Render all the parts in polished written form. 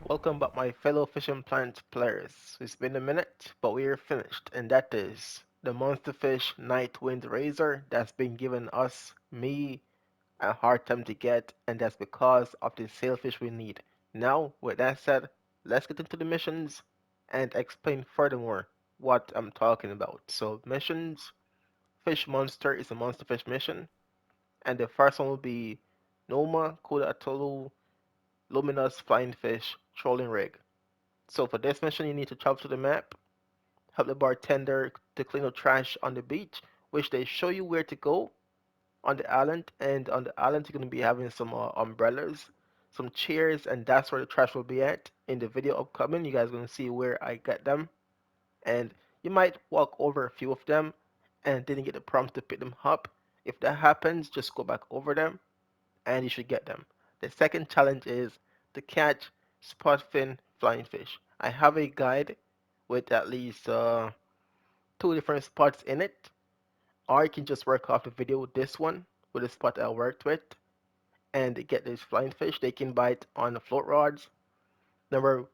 Welcome back, my fellow Fishing Planet players. It's been a minute, but we are finished, and that is the Monster Fish Night Windrazor that's been giving me, a hard time to get, and that's because of the sailfish we need. Now, with that said, let's get into the missions and explain furthermore what I'm talking about. So, missions Fish Monster is a monster fish mission, and the first one will be Noomaa, Kuda, Atholhu, Luminous Flying Fish Trolling Rig. So for this mission, you need to travel to the map, help the bartender to clean up trash on the beach, which they show you where to go on the island. And on the island, you're going to be having some umbrellas, some chairs, and that's where the trash will be at. In the video upcoming, you guys are going to see where I get them. And you might walk over a few of them and didn't get the prompt to pick them up. If that happens, just go back over them and you should get them. The second challenge is to catch Spotfin flying fish. I have a guide with at least two different spots in it, or you can just work off the video with this one with the spot I worked with and get these flying fish. They can bite on the float rods. Number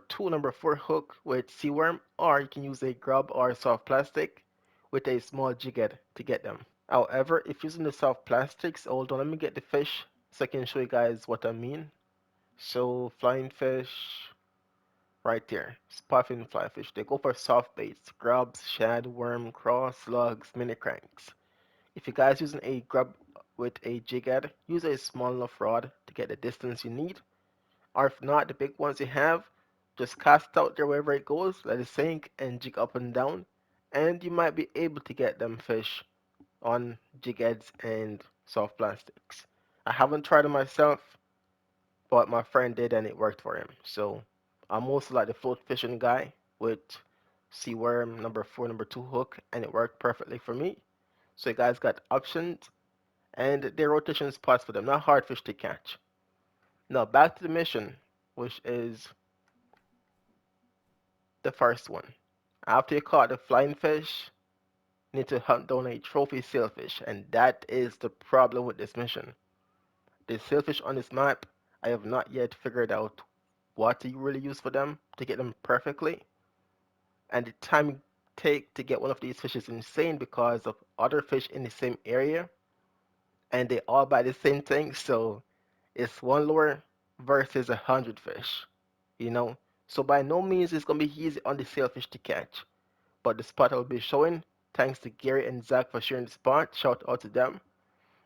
two, number four hook with seaworm, or you can use a grub or soft plastic with a small jig head to get them. However, if using the soft plastics, hold on, let me get the fish so I can show you guys what I mean. So flying fish right there, spotfin flying fish. They go for soft baits, grubs, shad, worm, craw, slugs, mini cranks. If you guys using a grub with a jig head, use a small enough rod to get the distance you need. Or if not, the big ones you have, just cast it out there wherever it goes, let it sink and jig up and down, and you might be able to get them fish on jig heads and soft plastics. I haven't tried it myself, but my friend did and it worked for him. So I'm also like the float fishing guy with sea worm number four, number two hook, and it worked perfectly for me. So you guys got options and their rotation spots for them, not hard fish to catch. Now back to the mission, which is the first one. After you caught the flying fish, you need to hunt down a trophy sailfish, and that is the problem with this mission. The sailfish on this map, I have not yet figured out what you really use for them to get them perfectly. And the time you take to get one of these fish is insane because of other fish in the same area and they all buy the same thing. So it's one lure versus 100 fish, you know. So by no means it's gonna be easy on the sailfish to catch. But the spot I'll be showing, thanks to Gary and Zach for sharing the spot. Shout out to them.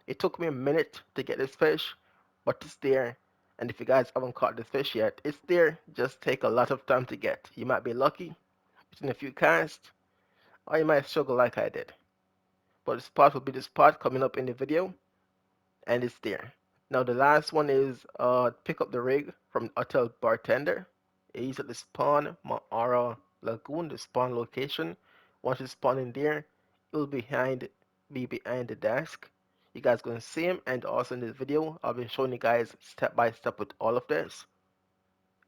It took me a minute to get this fish, but it's there. And if you guys haven't caught this fish yet, it's there. Just take a lot of time to get. You might be lucky within a few casts, or you might struggle like I did. But the spot will be the spot coming up in the video, and it's there. Now the last one is pick up the rig from Hotel Bartender. It's at the spawn Ma'ara Lagoon, the spawn location. Once you spawn in there, it will be behind the desk. You guys gonna see him, and also in this video, I'll be showing you guys step by step with all of this.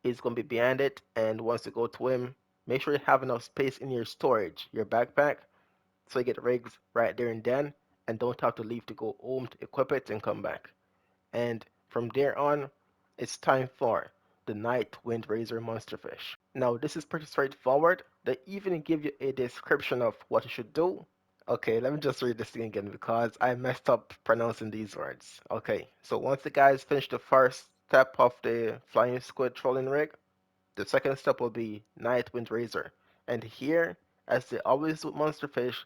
He's gonna be behind it, and once you go to him, make sure you have enough space in your storage, your backpack, so you get rigs right there and then, and don't have to leave to go home to equip it and come back. And from there on, it's time for the Night Windrazor Monsterfish. Now, this is pretty straightforward. They even give you a description of what you should do. Okay, let me just read this thing again because I messed up pronouncing these words. Okay, so once the guys finish the first step of the flying squid trolling rig, the second step will be Night Windrazor. And here, as they always do with Monsterfish,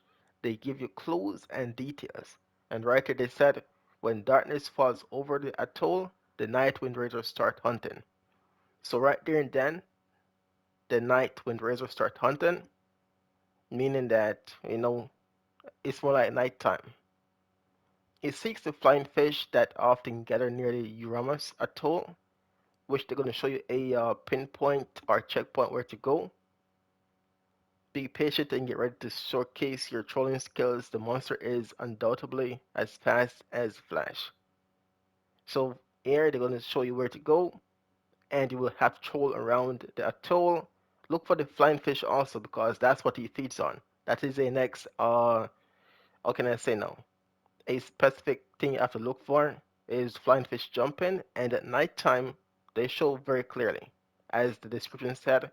they give you clues and details. And right here they said, when darkness falls over the atoll, the Night Windrazor start hunting. So right there and then, the Night Windrazor start hunting, meaning that, it's more like nighttime. It seeks the flying fish that often gather near the Uramas atoll, which they're going to show you a pinpoint or checkpoint where to go. Be patient and get ready to showcase your trolling skills. The monster is undoubtedly as fast as Flash. So here they're going to show you where to go, and you will have to troll around the atoll. Look for the flying fish also because that's what he feeds on. That is a next how can I say now? A specific thing you have to look for is flying fish jumping, and at nighttime they show very clearly. As the description said,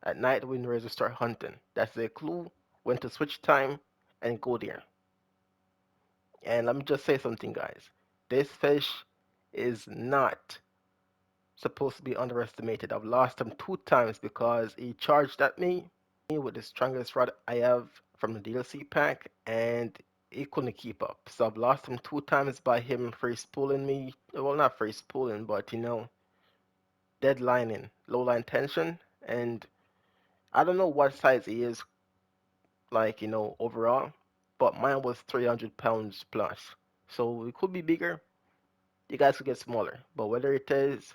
at night Windrazor start hunting. That's a clue when to switch time and go there. And let me just say something, guys. This fish is not supposed to be underestimated. I've lost him 2 times because he charged at me with the strongest rod I have from the DLC pack, and he couldn't keep up. So I've lost him 2 times by him free spooling me. Well, not free spooling, but deadlining, low line tension. And I don't know what size he is, like, overall, but mine was 300 pounds plus. So it could be bigger. You guys could get smaller. But whether it is,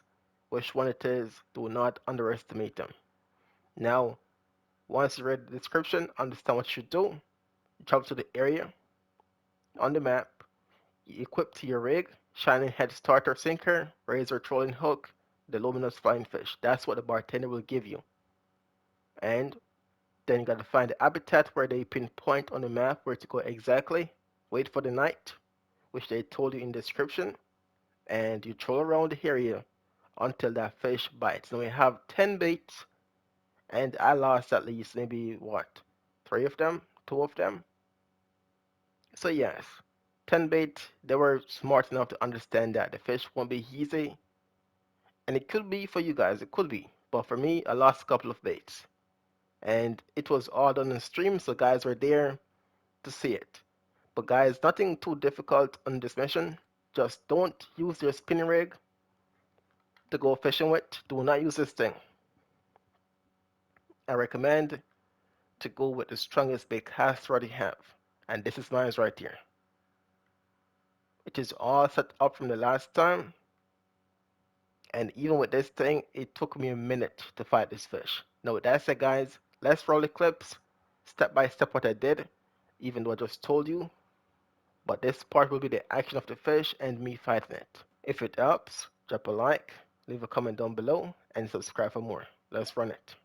which one it is, do not underestimate them. Now, once you read the description, understand what you do. Jump to the area on the map, you equip to your rig, shining head starter sinker, razor trolling hook, the luminous flying fish. That's what the bartender will give you. And then you gotta find the habitat where they pinpoint on the map where to go exactly. Wait for the night, which they told you in the description, and you troll around the area until that fish bites. Now we have 10 baits, and I lost at least maybe what, 3 of them, 2 of them. So yes, 10 bait, they were smart enough to understand that the fish won't be easy, and it could be for you guys, it could be, but for me, I lost a couple of baits, and it was all done in stream, so guys were there to see it. But guys, nothing too difficult on this mission. Just don't use your spinning rig to go fishing with. Do not use this thing. I recommend to go with the strongest bait cast rod you have, and this is mine right here. It is all set up from the last time, and even with this thing, it took me a minute to fight this fish. Now with that said, guys, let's roll the clips, step by step what I did, even though I just told you, but this part will be the action of the fish and me fighting it. If it helps, drop a like, leave a comment down below, and subscribe for more. Let's run it.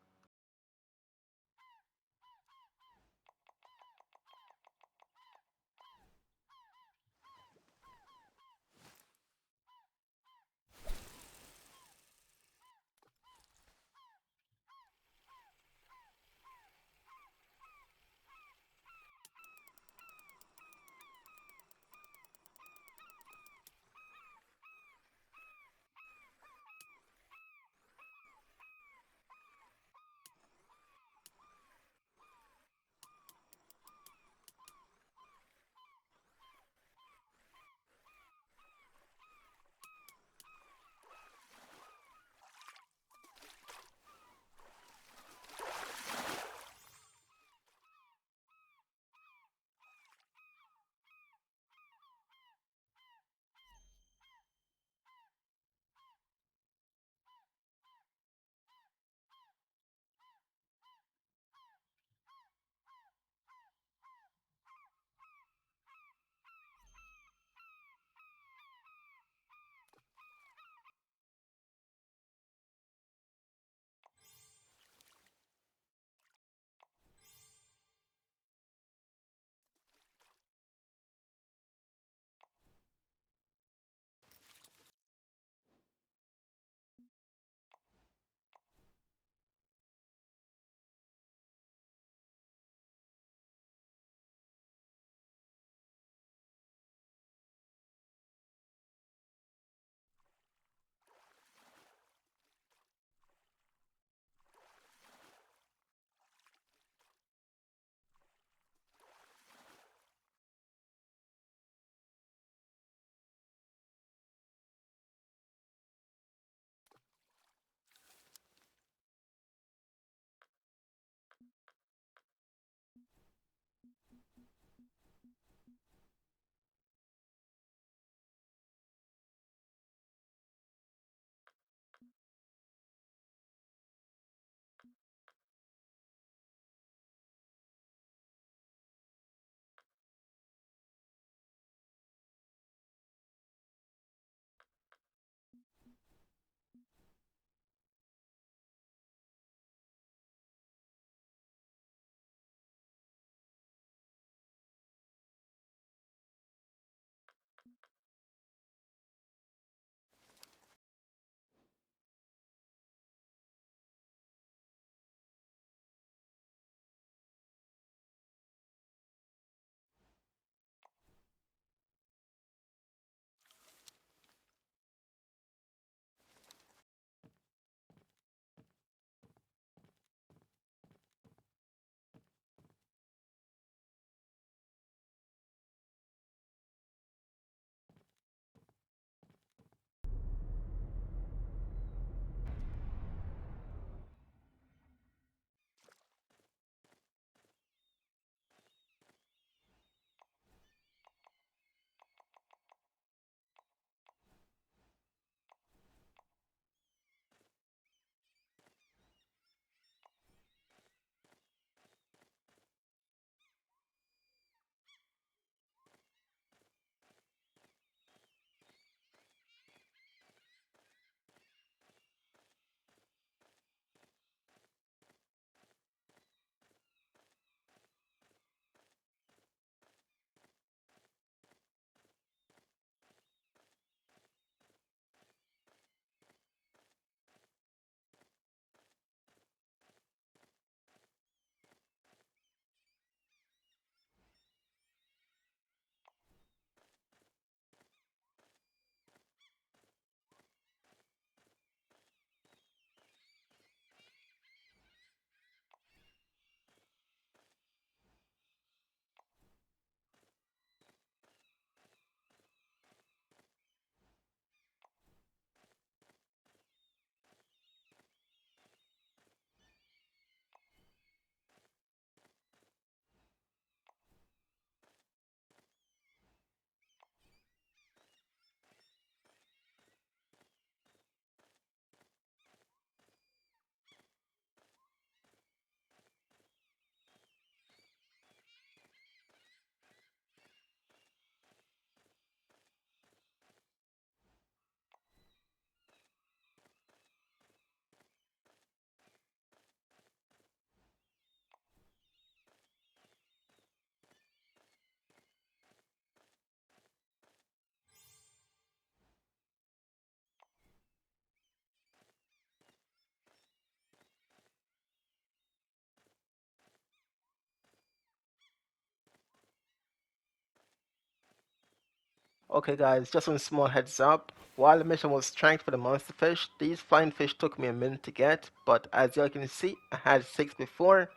Okay guys, just one small heads up. While the mission was strength for the monster fish, these flying fish took me a minute to get, but as you can see, I had 6 before,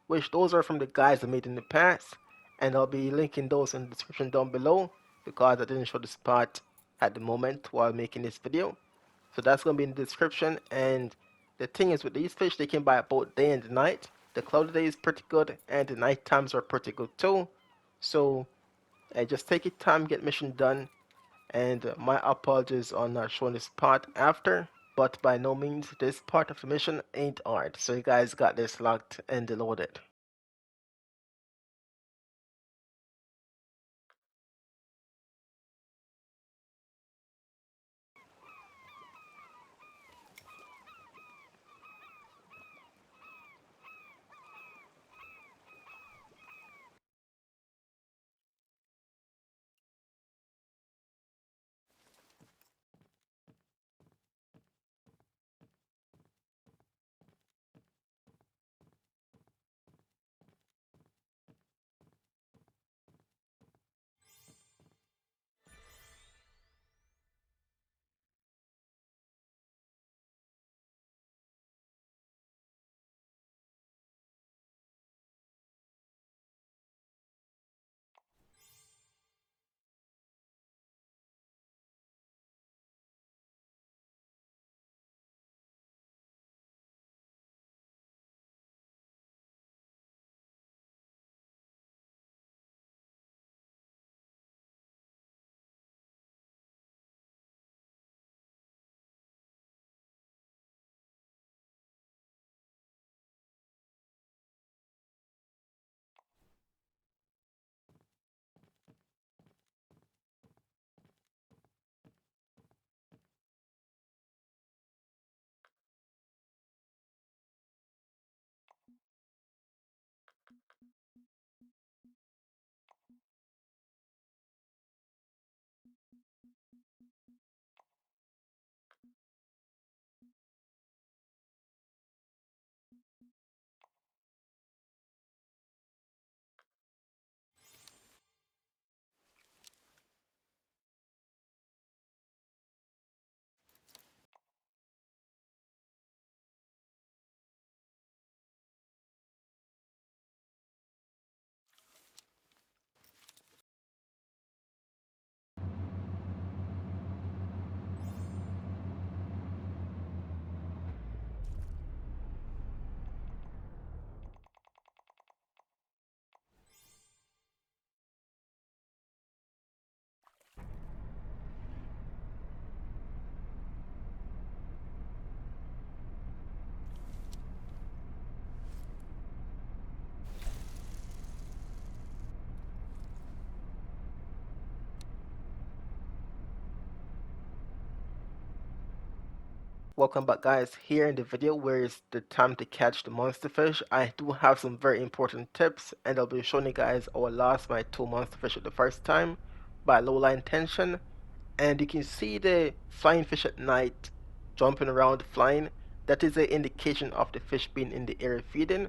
which those are from the guys I made in the past, and I'll be linking those in the description down below, because I didn't show the spot at the moment while making this video. So that's going to be in the description, and the thing is with these fish, they can buy both day and night. The cloudy day is pretty good, and the night times are pretty good too. So just take your time, get mission done, and my apologies on not showing this part after, but by no means this part of the mission ain't hard, so you guys got this locked and loaded. Welcome back guys, here in the video where it's the time to catch the monster fish. I do have some very important tips, and I'll be showing you guys how I lost my 2 monster fish at the first time by low line tension. And you can see the flying fish at night jumping around flying. That is an indication of the fish being in the area feeding.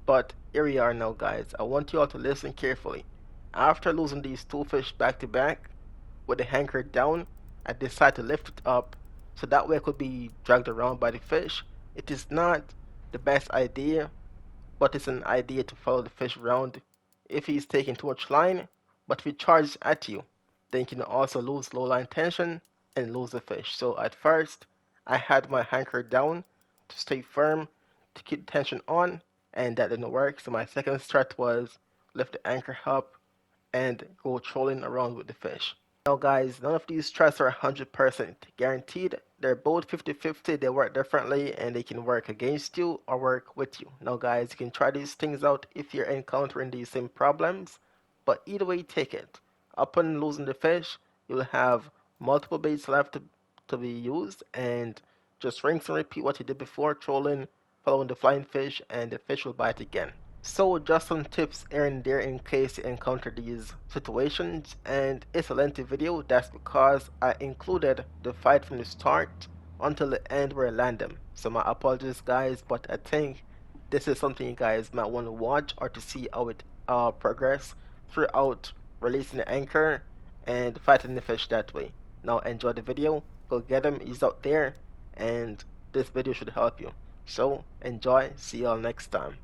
But here we are now guys, I want you all to listen carefully. After losing these 2 fish back to back with the anchor down, I decided to lift it up so that way it could be dragged around by the fish. It is not the best idea, but it's an idea to follow the fish around if he's taking too much line. But if he charges at you, then you can also lose low line tension and lose the fish. So at first, I had my anchor down to stay firm, to keep tension on, and that didn't work. So my second strat was lift the anchor up and go trolling around with the fish. Now guys, none of these strats are 100% guaranteed. They're both 50-50, they work differently, and they can work against you or work with you. Now guys, you can try these things out if you're encountering these same problems, but either way take it. Upon losing the fish, you'll have multiple baits left to be used, and just rinse and repeat what you did before, trolling, following the flying fish, and the fish will bite again. So just some tips here and there in case you encounter these situations, and it's a lengthy video. That's because I included the fight from the start until the end where I land them. So my apologies guys, but I think this is something you guys might want to watch or to see how it progress throughout releasing the anchor and fighting the fish that way. Now enjoy the video, go get them, he's out there, and this video should help you. So enjoy, see y'all next time.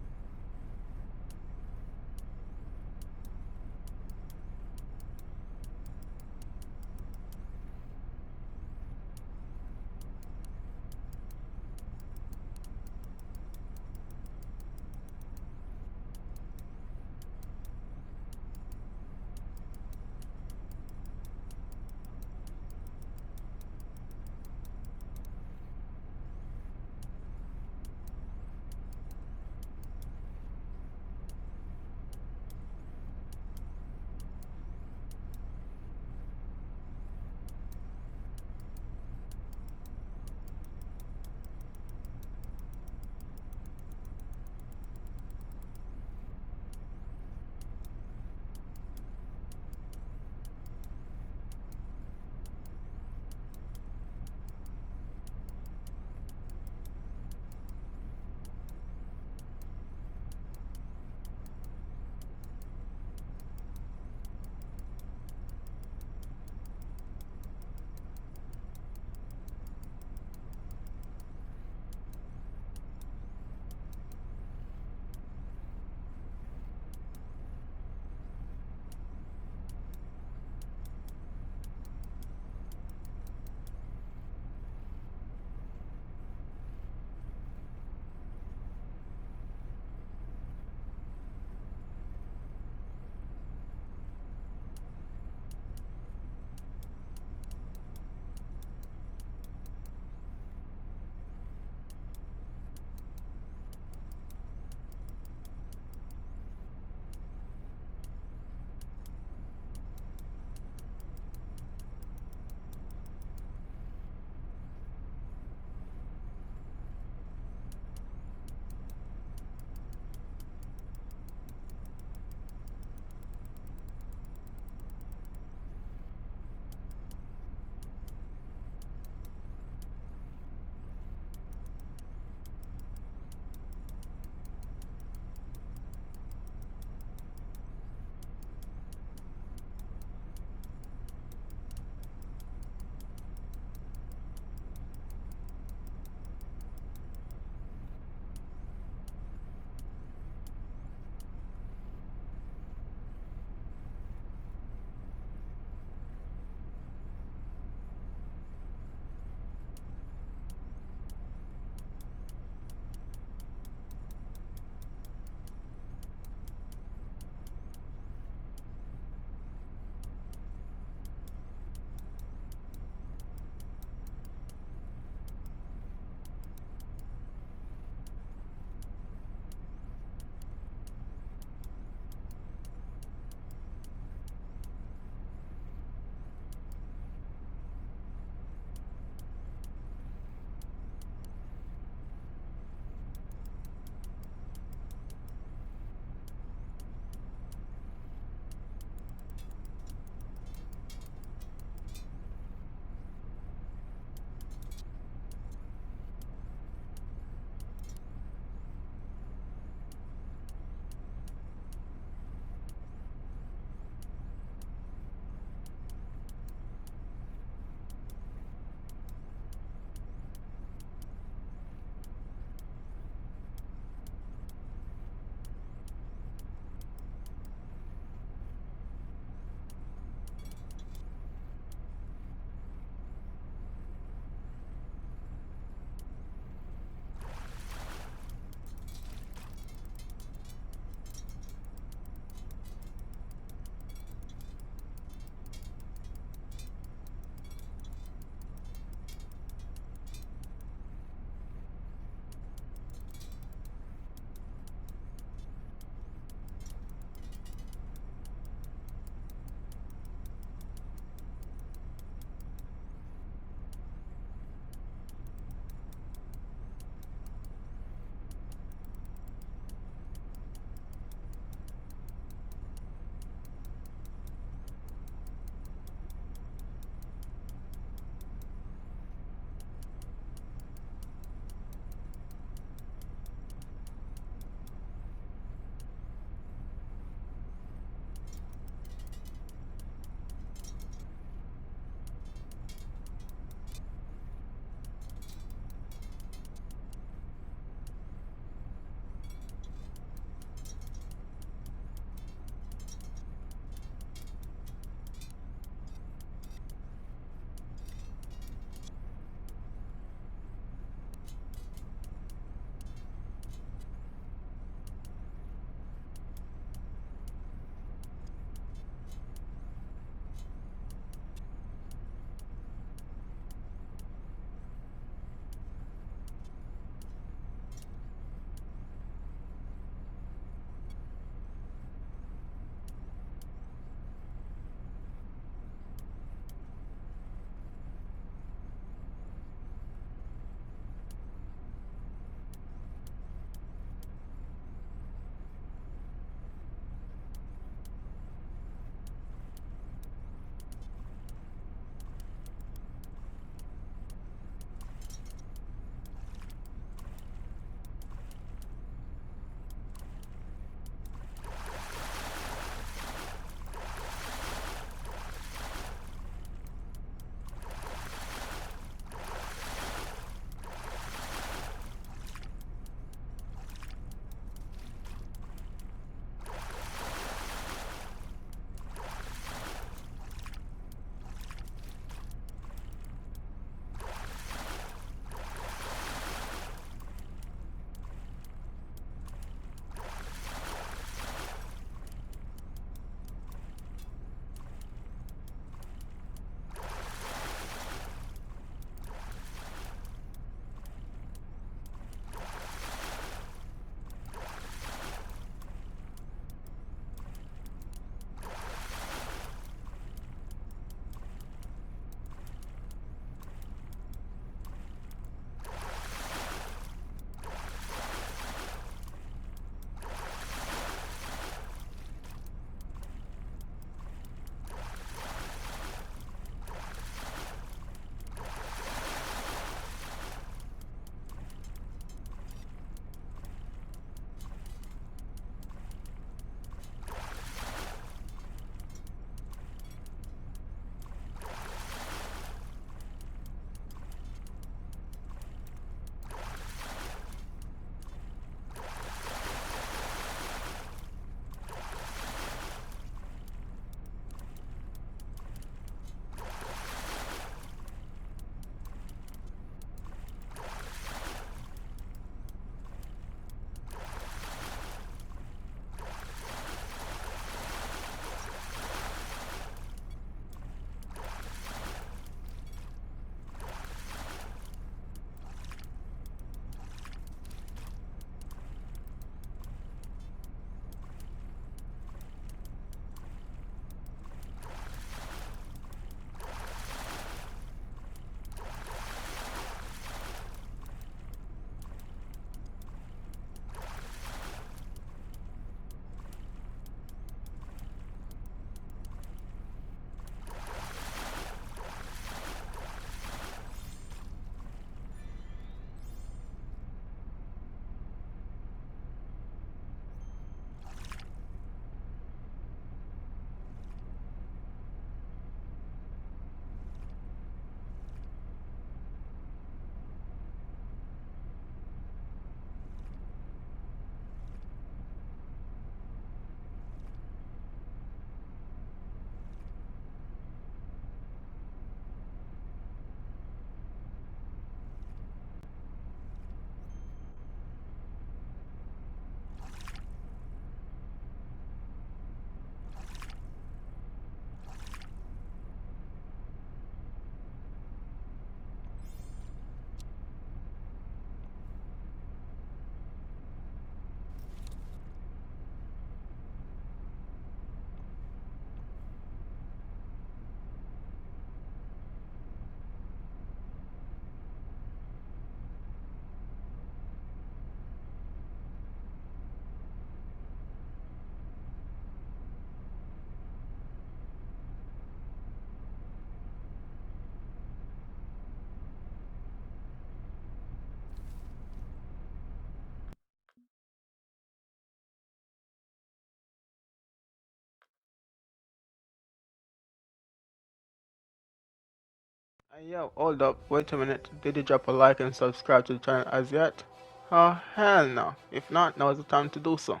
Yo, hold up, wait a minute. Did you drop a like and subscribe to the channel as yet? Oh, hell no. If not, now is the time to do so.